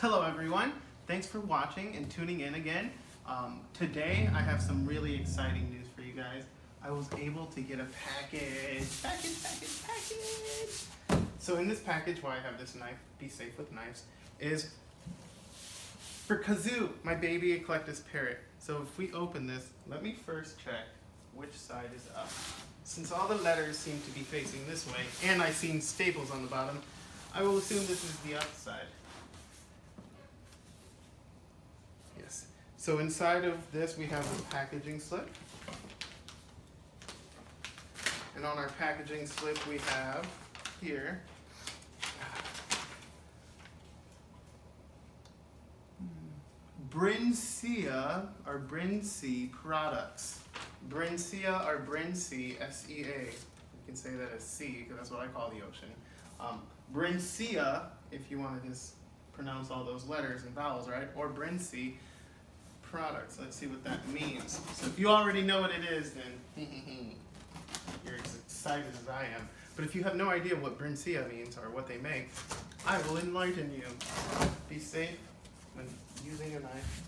Hello everyone, thanks for watching and tuning in again. Today I have some really exciting news for you guys. I was able to get a package. So in this package, why I have this knife, be safe with knives, is for Kazoo, my baby eclectus parrot. So if we open this, let me first check which side is up. Since all the letters seem to be facing this way, and I've seen staples on the bottom, I will assume this is the up side. Yes. So inside of this we have a packaging slip. And on our packaging slip we have here Brinsea or Brinsea products. Brinsea or Brinsea, S-E-A. You can say that as C because that's what I call the ocean. Brinsea, if you want to just pronounce all those letters and vowels, right? Or Brinsea products. Let's see what that means. So if you already know what it is, then you're as excited as I am. But if you have no idea what Brinsea means or what they make, I will enlighten you. Be safe when using a knife.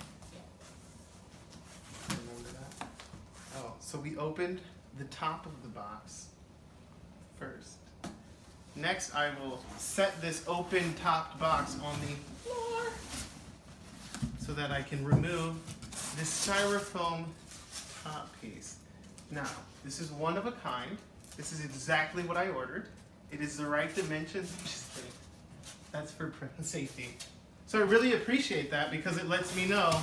Remember that? Oh, so we opened the top of the box first. Next, I will set this open topped box on the floor so that I can remove this styrofoam top piece. Now, this is one of a kind. This is exactly what I ordered. It is the right dimensions. Just kidding. That's for safety. So I really appreciate that because it lets me know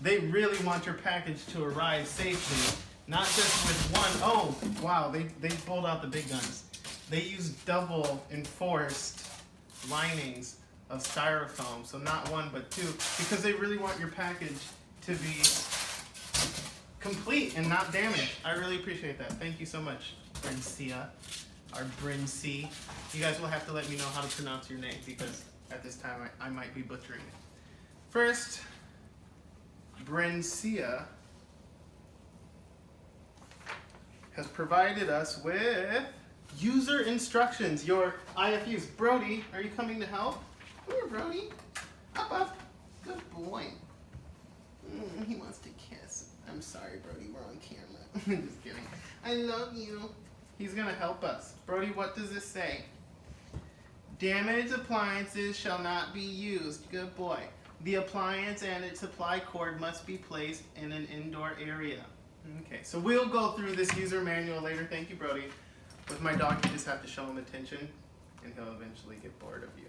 they really want your package to arrive safely, not just with one. Oh, wow, they pulled out the big guns. They use double enforced linings of styrofoam, so not one but two, because they really want your package to be complete and not damaged. I really appreciate that. Thank you so much, Brinsea, or Brinsea. You guys will have to let me know how to pronounce your name because at this time I might be butchering it. First, Brinsea has provided us with user instructions, your IFUs. Brody, are you coming to help? Come here, Brody. Up. Good boy. He wants to kiss. I'm sorry, Brody. We're on camera. Just kidding. I love you. He's going to help us. Brody, what does this say? Damaged appliances shall not be used. Good boy. The appliance and its supply cord must be placed in an indoor area. Okay, so we'll go through this user manual later. Thank you, Brody. With my dog, you just have to show him attention, and he'll eventually get bored of you.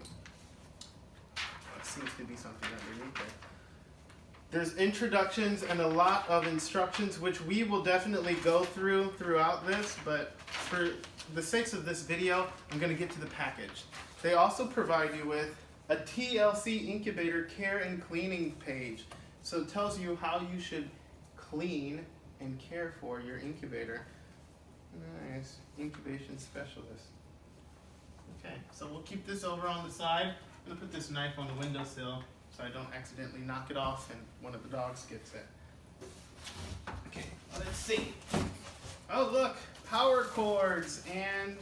There seems to be something underneath there. There's introductions and a lot of instructions, which we will definitely go through throughout this, but for the sakes of this video, I'm going to get to the package. They also provide you with a TLC incubator care and cleaning page. So it tells you how you should clean and care for your incubator. Nice. Incubation specialist. Okay, so we'll keep this over on the side. I'm going to put this knife on the windowsill so I don't accidentally knock it off and one of the dogs gets it. Okay, let's see. Oh look, power cords and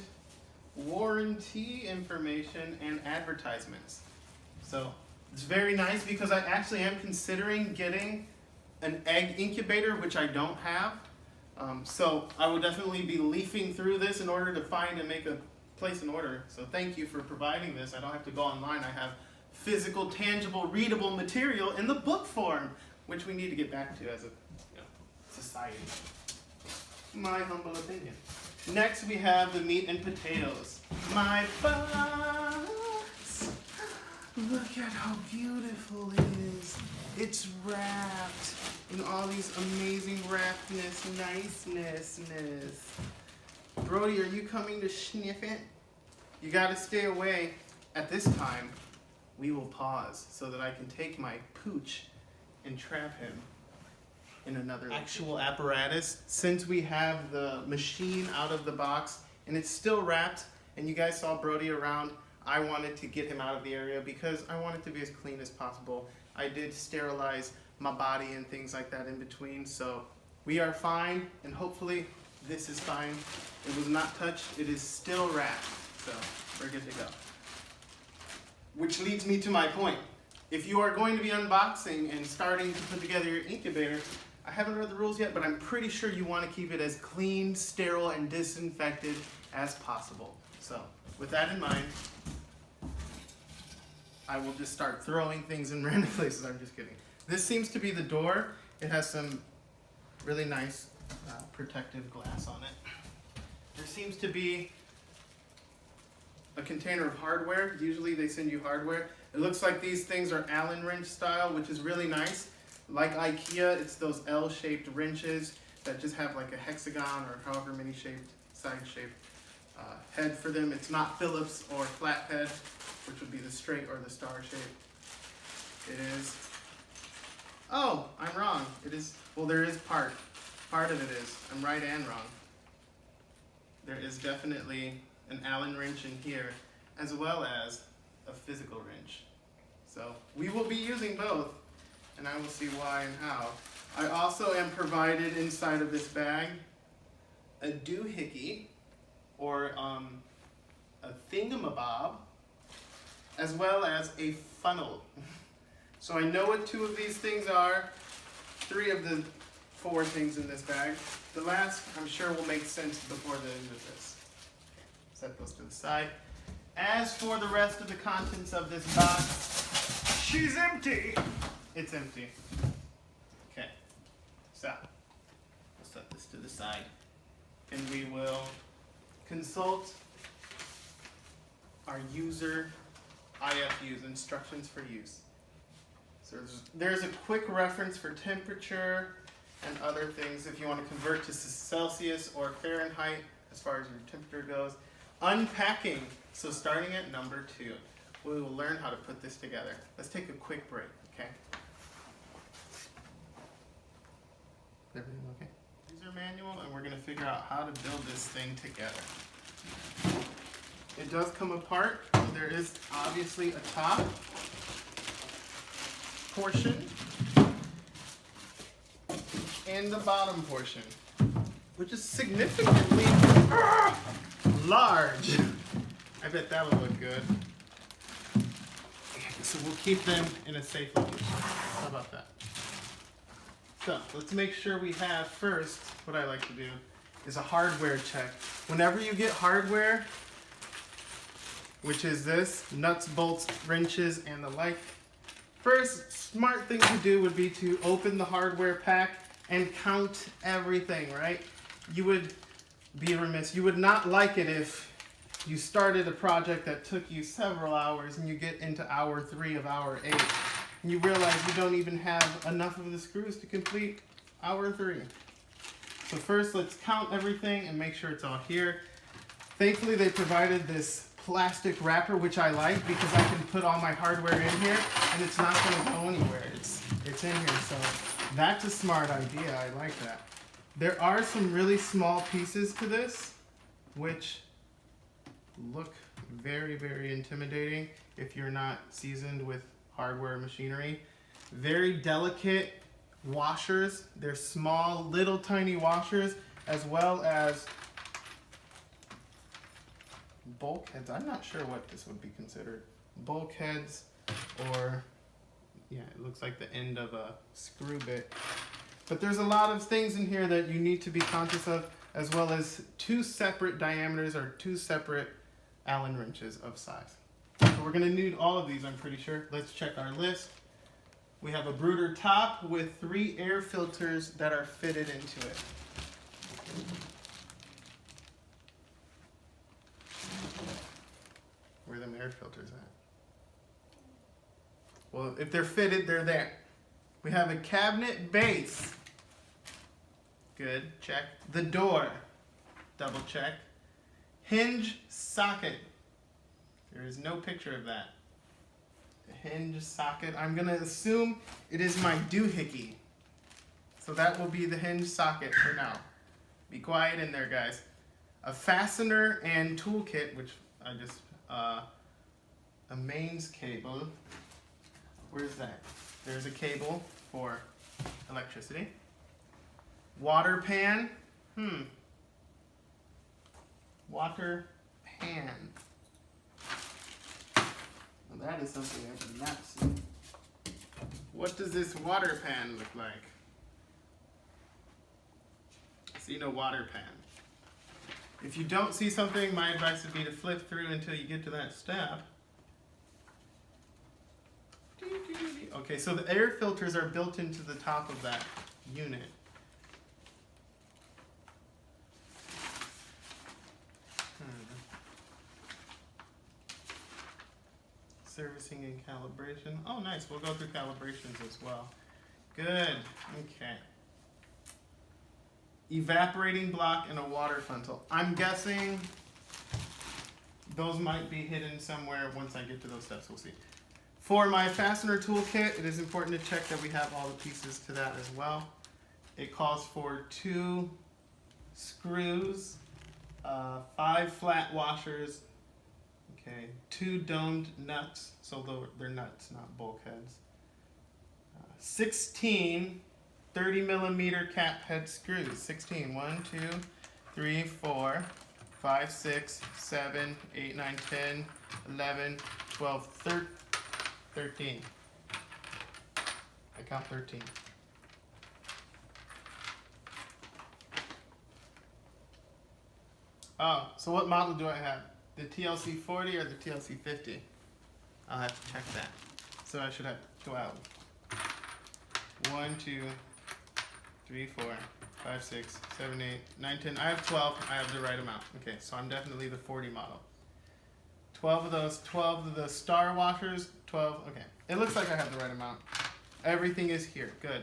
warranty information and advertisements. So it's very nice because I actually am considering getting an egg incubator, which I don't have. So I will definitely be leafing through this in order to find and place an order. So thank you for providing this. I don't have to go online. I have physical, tangible, readable material in the book form, which we need to get back to as a society. My humble opinion. Next we have the meat and potatoes. My box. Look at how beautiful it is. It's wrapped in all these amazing wrappedness, niceness. Brody, are you coming to sniff it? You gotta stay away. At this time, we will pause so that I can take my pooch and trap him in another actual apparatus. Since we have the machine out of the box and it's still wrapped, and you guys saw Brody around, I wanted to get him out of the area because I want it to be as clean as possible. I did sterilize my body and things like that in between, so we are fine, and hopefully this is fine. It was not touched, it is still wrapped, so we're good to go. Which leads me to my point. If you are going to be unboxing and starting to put together your incubator, I haven't read the rules yet, but I'm pretty sure you want to keep it as clean, sterile, and disinfected as possible. So, with that in mind, I will just start throwing things in random places. I'm just kidding. This seems to be the door. It has some really nice protective glass on it. There seems to be a container of hardware. Usually they send you hardware. It looks like these things are Allen wrench style, which is really nice. Like IKEA, it's those L-shaped wrenches that just have like a hexagon or however many side-shaped head for them. It's not Phillips or flathead, which would be the straight or the star shape. It is, oh, I'm wrong. It is, well, there is part of it is. I'm right and wrong. There is definitely an Allen wrench in here, as well as a physical wrench. So we will be using both, and I will see why and how. I also am provided inside of this bag a doohickey, or a thingamabob, as well as a funnel. So I know what 2 of these things are, 3 of the 4 things in this bag. The last, I'm sure, will make sense before the end of this. Set those to the side. As for the rest of the contents of this box, she's empty. It's empty. Okay, so we'll set this to the side, and we will consult our user IFUs, instructions for use. So there's a quick reference for temperature and other things if you want to convert to Celsius or Fahrenheit as far as your temperature goes. Unpacking, so starting at number 2, we will learn how to put this together. Let's take a quick break, okay? Everything okay? User manual, and we're going to figure out how to build this thing together. It does come apart, so there is obviously a top portion and the bottom portion, which is significantly large. I bet that will look good. So we'll keep them in a safe location. How about that? So let's make sure we have first, what I like to do is a hardware check. Whenever you get hardware, which is this, nuts, bolts, wrenches, and the like, first smart thing to do would be to open the hardware pack and count everything, right? You would be remiss. You would not like it if you started a project that took you several hours and you get into hour 3 of hour 8 and you realize you don't even have enough of the screws to complete hour 3. So first let's count everything and make sure it's all here. Thankfully they provided this plastic wrapper, which I like because I can put all my hardware in here and it's not going to go anywhere. It's in here, so that's a smart idea. I like that. There are some really small pieces to this, which look very, very intimidating if you're not seasoned with hardware machinery. Very delicate washers. They're small, little tiny washers, as well as bulkheads. I'm not sure what this would be considered. Bulkheads, or yeah, it looks like the end of a screw bit. But there's a lot of things in here that you need to be conscious of, as well as 2 separate diameters or 2 separate Allen wrenches of size. So we're going to need all of these, I'm pretty sure. Let's check our list. We have a Brooder top with 3 air filters that are fitted into it. Where are them air filters at? Well, if they're fitted, they're there. We have a cabinet base. Good, check. The door, double check. Hinge socket. There is no picture of that. The hinge socket. I'm gonna assume it is my doohickey. So that will be the hinge socket for now. Be quiet in there, guys. A fastener and toolkit, which I just, a mains cable. Where's that? There's a cable for electricity. Water pan. Water pan. Well, that is something I've not seen. What does this water pan look like? I see no water pan. If you don't see something, my advice would be to flip through until you get to that step. Okay, so the air filters are built into the top of that unit. Servicing and calibration. Oh, nice. We'll go through calibrations as well. Good. Okay. Evaporating block and a water funnel. I'm guessing those might be hidden somewhere. Once I get to those steps, we'll see. For my fastener toolkit, it is important to check that we have all the pieces to that as well. It calls for 2 screws, 5 flat washers, okay, 2 domed nuts, so they're nuts, not bulkheads. 16 30 millimeter cap head screws. 16. 1, 2, 3, 4, 5, 6, 7, 8, 9, 10, 11, 12, 13. I count 13. Oh, so what model do I have? The TLC 40 or the TLC 50? I'll have to check that. So I should have 12. 1, 2, 3, 4, 5, 6, 7, 8, 9, 10. I have 12. I have the right amount. Okay, so I'm definitely the 40 model. 12 of those, 12 of the star washers, 12. Okay, it looks like I have the right amount. Everything is here. Good.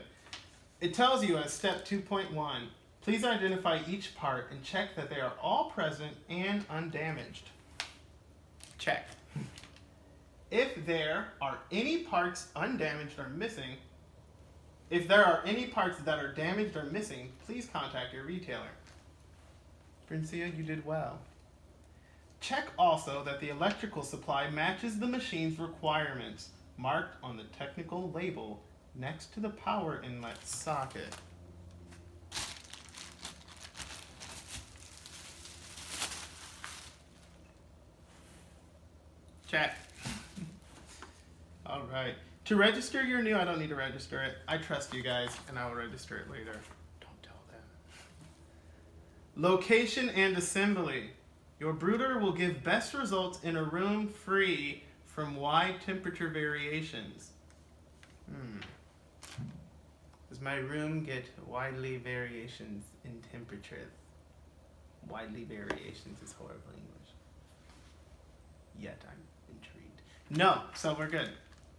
It tells you as step 2.1, please identify each part and check that they are all present and undamaged. Check. If there are any parts undamaged or missing, if there are any parts that are damaged or missing, please contact your retailer. Brinsea, you did well. Check also that the electrical supply matches the machine's requirements, marked on the technical label next to the power inlet socket. Check. All right. To register your new, I don't need to register it. I trust you guys, and I will register it later. Don't tell them. Location and assembly. Your brooder will give best results in a room free from wide temperature variations. Does my room get widely variations in temperature? Widely variations is horrible English. Yet I'm intrigued. No, so we're good.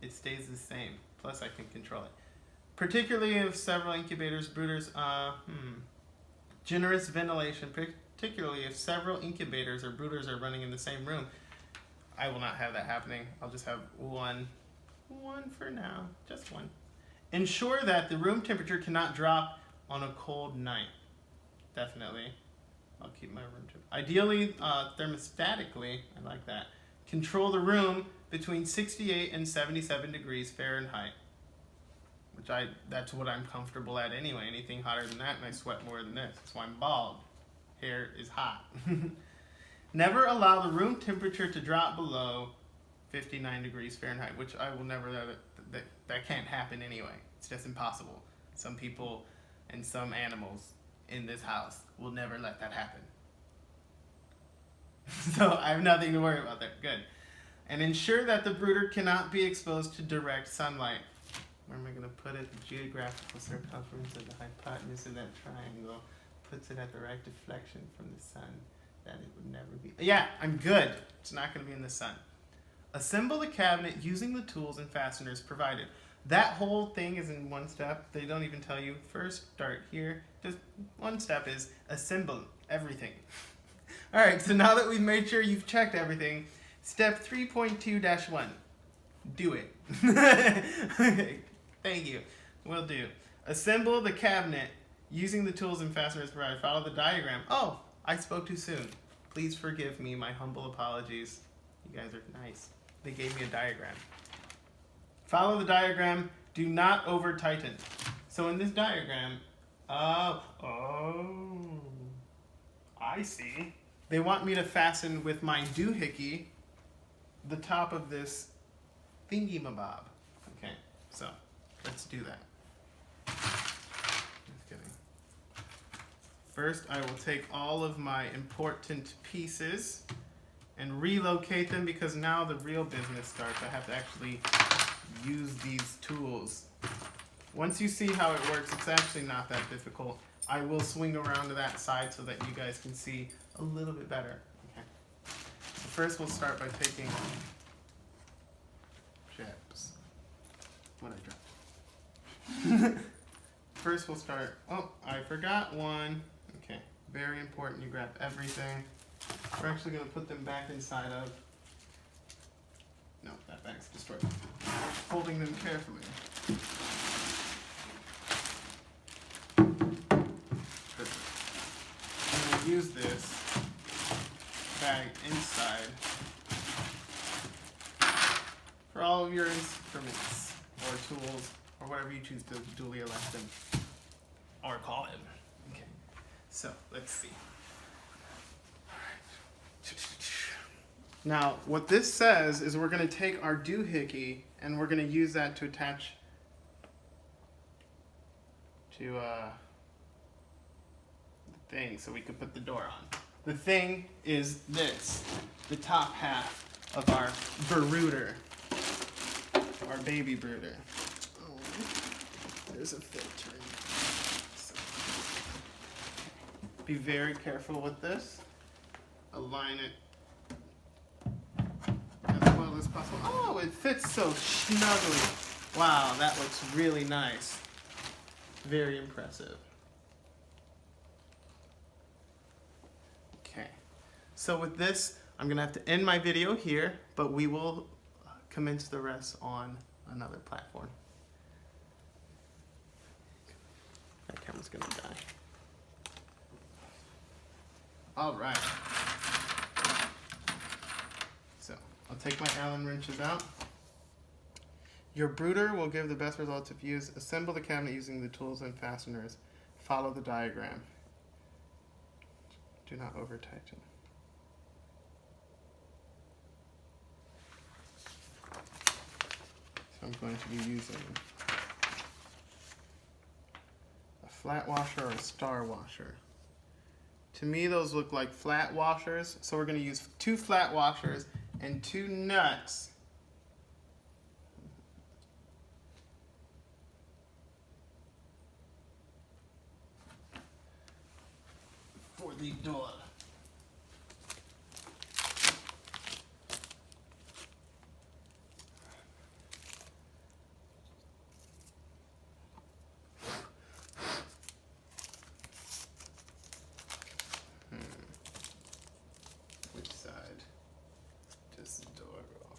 It stays the same. Plus I can control it. Particularly if several incubators, brooders, generous ventilation, particularly if several incubators or brooders are running in the same room. I will not have that happening. I'll just have one for now, just one. Ensure that the room temperature cannot drop on a cold night. Definitely. I'll keep my room temperature. Ideally, thermostatically, I like that. Control the room between 68 and 77 degrees Fahrenheit. That's what I'm comfortable at anyway. Anything hotter than that, and I sweat more than this. That's why I'm bald. Hair is hot. Never allow the room temperature to drop below 59 degrees Fahrenheit, which I will never, that can't happen anyway. It's just impossible. Some people and some animals in this house will never let that happen. So I have nothing to worry about there. Good. And ensure that the brooder cannot be exposed to direct sunlight. Where am I going to put it? The geographical circumference of the hypotenuse of that triangle puts it at the right deflection from the sun. That it would never be. Yeah, I'm good. It's not going to be in the sun. Assemble the cabinet using the tools and fasteners provided. That whole thing is in one step. They don't even tell you first start here. Just one step is assemble everything. All right, so now that we've made sure you've checked everything, step 3.2-1, do it. Okay, thank you. Will do. Assemble the cabinet using the tools and fasteners provided. Follow the diagram. Oh, I spoke too soon. Please forgive me, my humble apologies. You guys are nice. They gave me a diagram. Follow the diagram. Do not over tighten. So in this diagram, I see. They want me to fasten with my doohickey the top of this thingy-mabob. Okay, so let's do that. Just kidding. First, I will take all of my important pieces and relocate them because now the real business starts. I have to actually use these tools. Once you see how it works, it's actually not that difficult. I will swing around to that side so that you guys can see a little bit better. Okay. So first we'll start by taking chips. What I dropped. First we'll start, oh, I forgot one. Okay, very important, you grab everything. We're actually gonna put them back inside of, no, that bag's destroyed. Holding them carefully. I'm gonna use this bag inside for all of your instruments or tools or whatever you choose to duly elect them or call them. Okay, so let's see. Now, what this says is we're going to take our doohickey and we're going to use that to attach to the thing so we can put the door on. The thing is this, the top half of our Brooder, our baby Brooder. Oh, there's a filter. So, be very careful with this. Align it as well as possible. Oh, it fits so snugly. Wow, that looks really nice. Very impressive. Okay, so with this, I'm gonna have to end my video here, but we will commence the rest on another platform. That camera's gonna die. All right. So I'll take my Allen wrenches out. Your Brooder will give the best results if you assemble the cabinet using the tools and fasteners. Follow the diagram. Do not over tighten. So I'm going to be using a flat washer or a star washer. To me, those look like flat washers, so we're going to use 2 flat washers and 2 nuts. For the door. Which side does the door go on?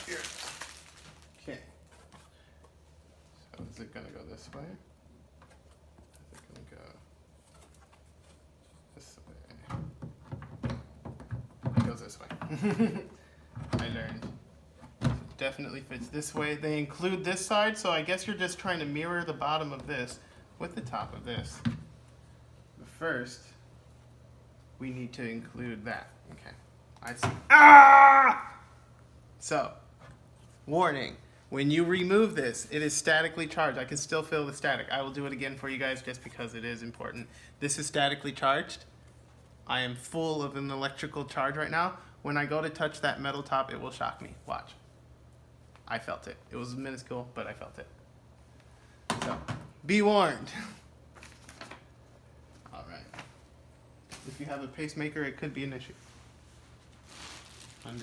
Here. Okay. So is it gonna go this way? Is it gonna go this way? It goes this way. I learned. Definitely fits this way. They include this side, so I guess you're just trying to mirror the bottom of this with the top of this. But first, we need to include that. Okay, I see. Ah! So, warning, when you remove this, it is statically charged. I can still feel the static. I will do it again for you guys just because it is important. This is statically charged. I am full of an electrical charge right now. When I go to touch that metal top, it will shock me. Watch. I felt it. It was minuscule, but I felt it. So, be warned. All right. If you have a pacemaker, it could be an issue. 100%.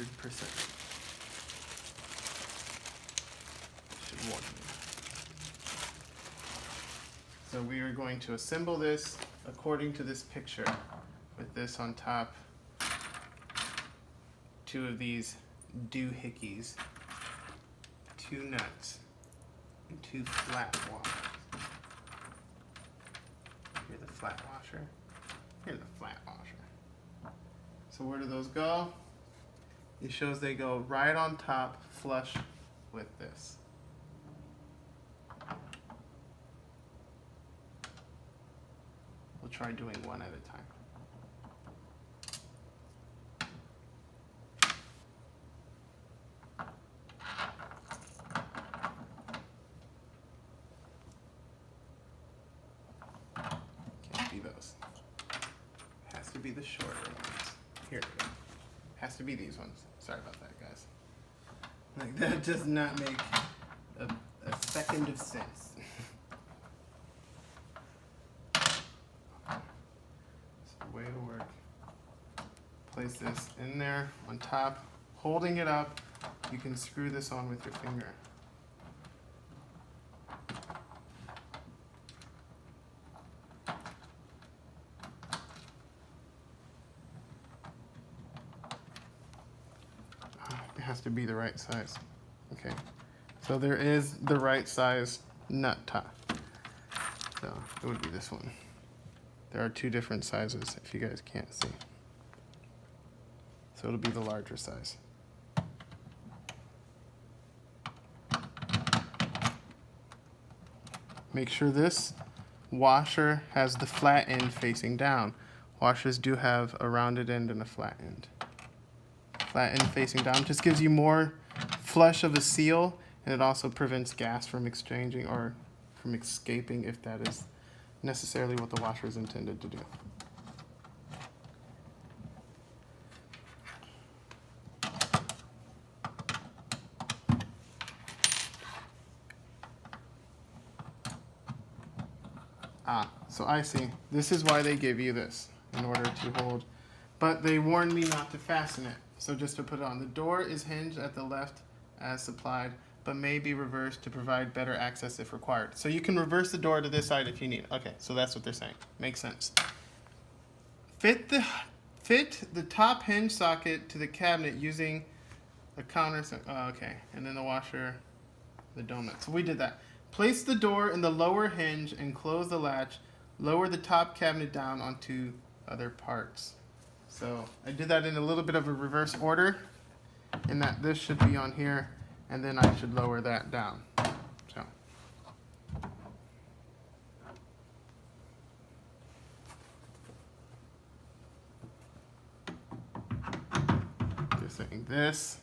Should warn you. So we are going to assemble this according to this picture, with this on top. 2 of these doohickeys. 2 nuts, and 2 flat washers. Here's the flat washer. Here's the flat washer. So where do those go? It shows they go right on top, flush with this. We'll try doing one at a time. Can't be those. Has to be the shorter ones. Here we go. Has to be these ones. Sorry about that, guys. Like, that does not make a second of sense. So the way to work. Place this in there on top, holding it up. You can screw this on with your finger. It has to be the right size. Okay, so there is the right size nut top. So it would be this one. There are two different sizes if you guys can't see. So it'll be the larger size. Make sure this washer has the flat end facing down. Washers do have a rounded end and a flat end. Flat end facing down just gives you more flush of a seal, and it also prevents gas from exchanging or from escaping if that is necessarily what the washer is intended to do. So I see. This is why they give you this, in order to hold. But they warned me not to fasten it. So just to put it on. The door is hinged at the left as supplied, but may be reversed to provide better access if required. So you can reverse the door to this side if you need. Okay, so that's what they're saying. Makes sense. Fit the top hinge socket to the cabinet using a counter. Okay, and then the washer, the donut. So we did that. Place the door in the lower hinge and close the latch. Lower the top cabinet down onto other parts. So I did that in a little bit of a reverse order, in that this should be on here, and then I should lower that down. So. Just saying this,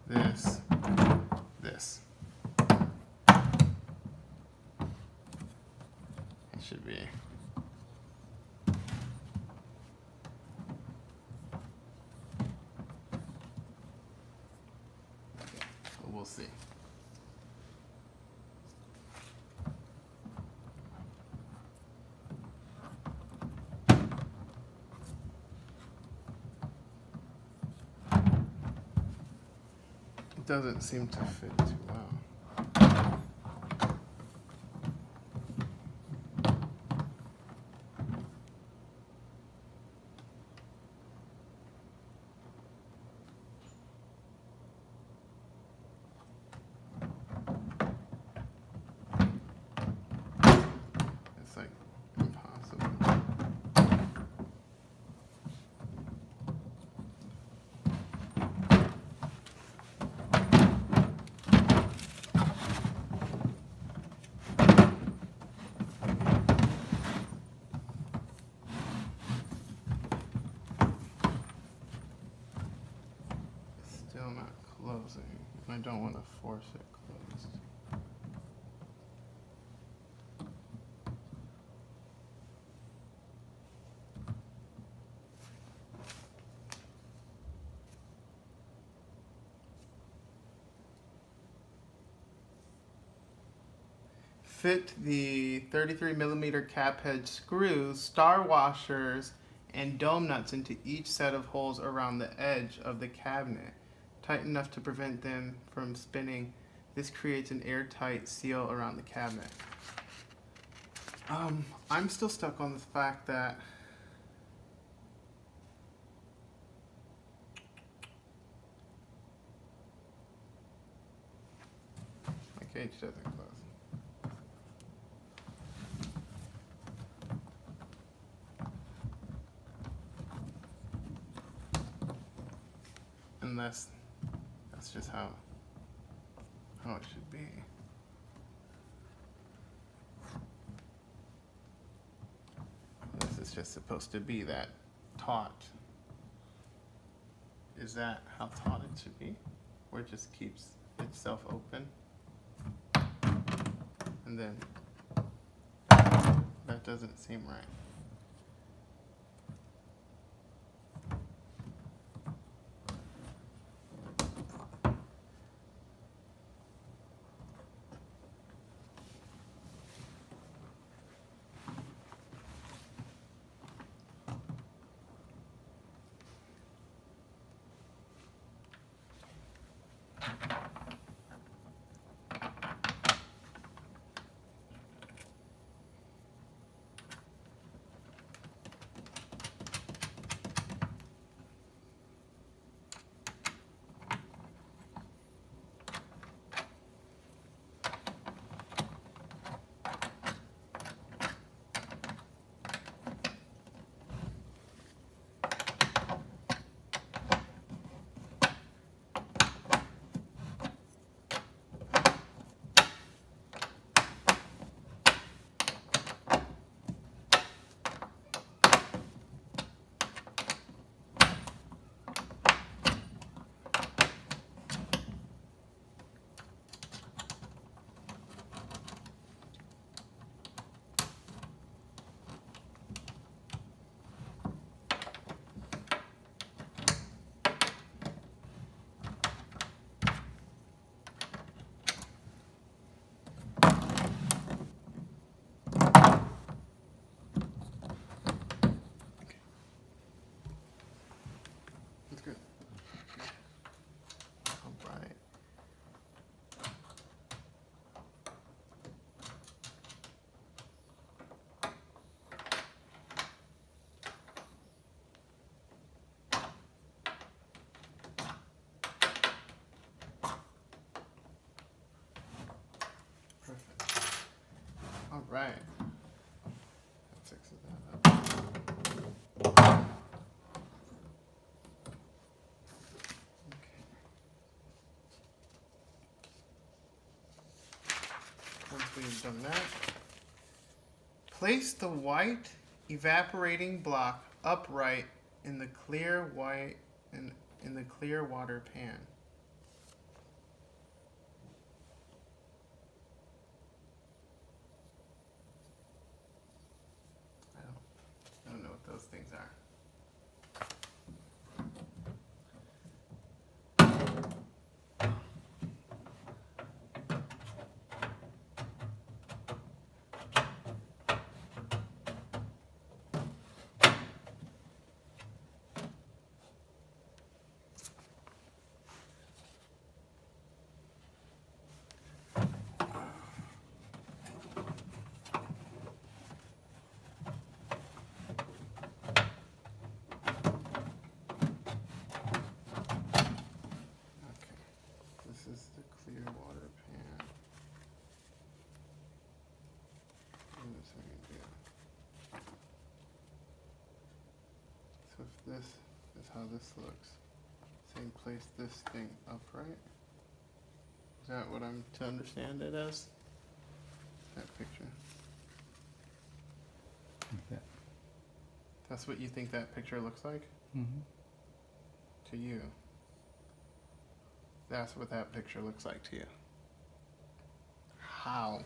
this, this. It should be. We'll see. It doesn't seem to fit too well. Like impossible. Still not closing. I don't want to force it closed. Fit the 33mm cap head screws, star washers, and dome nuts into each set of holes around the edge of the cabinet, tight enough to prevent them from spinning. This creates an airtight seal around the cabinet. I'm still stuck on the fact that my cage doesn't close. And that's just how it should be. just supposed to be that taut. Is that how taut it should be? Where it just keeps itself open? And then that doesn't seem right. All right. That fixes that up. Okay. Once we've done that, place the white evaporating block upright in the clear in the clear water pan. I don't know what those things are. This is the clear water pan. And this we can do. So if this is how this looks, same place this thing upright. Is that what I'm to understand it as? That picture. Okay. That's what you think that picture looks like? Mm-hmm. To you. That's what that picture looks like to you. How?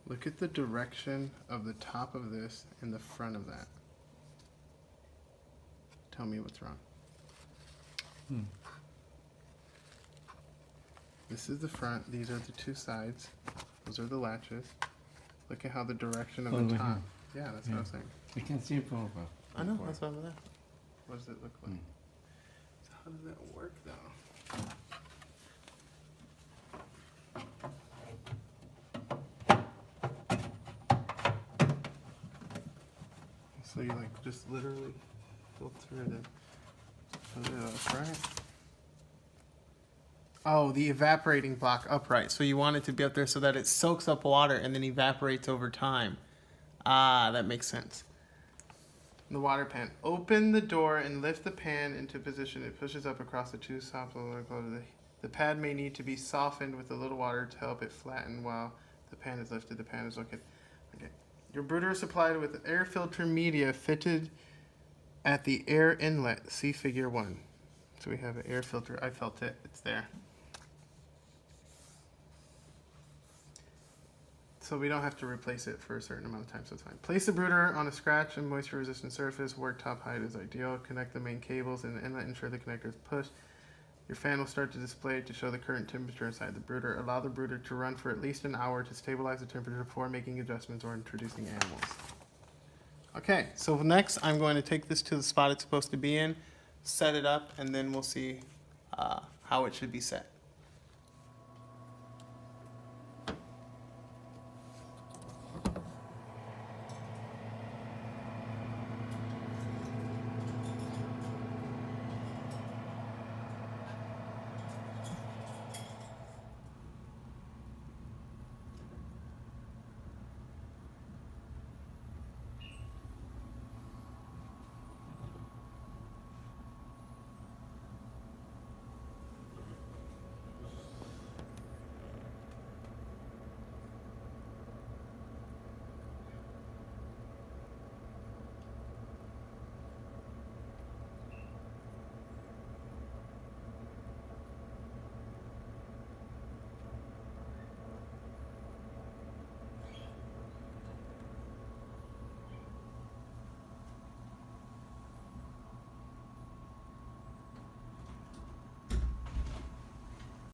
Look at the direction of the top of this and the front of that. Tell me what's wrong. This is the front. These are the two sides. Those are the latches. Look at how the direction of the top. Yeah, that's what I was saying. You can see it from above. I know, that's over there. What does it look like? So how does that work though? So you like just literally filter it and put it upright? Oh, the evaporating block upright. So you want it to be up there so that it soaks up water and then evaporates over time. Ah, that makes sense. The water pan. Open the door and lift the pan into position. It pushes up across the two soft lower. The pad may need to be softened with a little water to help it flatten while the pan is lifted. The pan is okay. Your brooder is supplied with air filter media fitted at the air inlet. See figure 1. So we have an air filter. I felt it. It's there. So we don't have to replace it for a certain amount of time, so it's fine. Place the brooder on a scratch and moisture resistant surface. Work top height is ideal. Connect the main cables in the inlet. Ensure the connector is pushed. Your fan will start to display to show the current temperature inside the brooder. Allow the brooder to run for at least an hour to stabilize the temperature before making adjustments or introducing animals. Okay, so next I'm going to take this to the spot it's supposed to be in, set it up, and then we'll see how it should be set.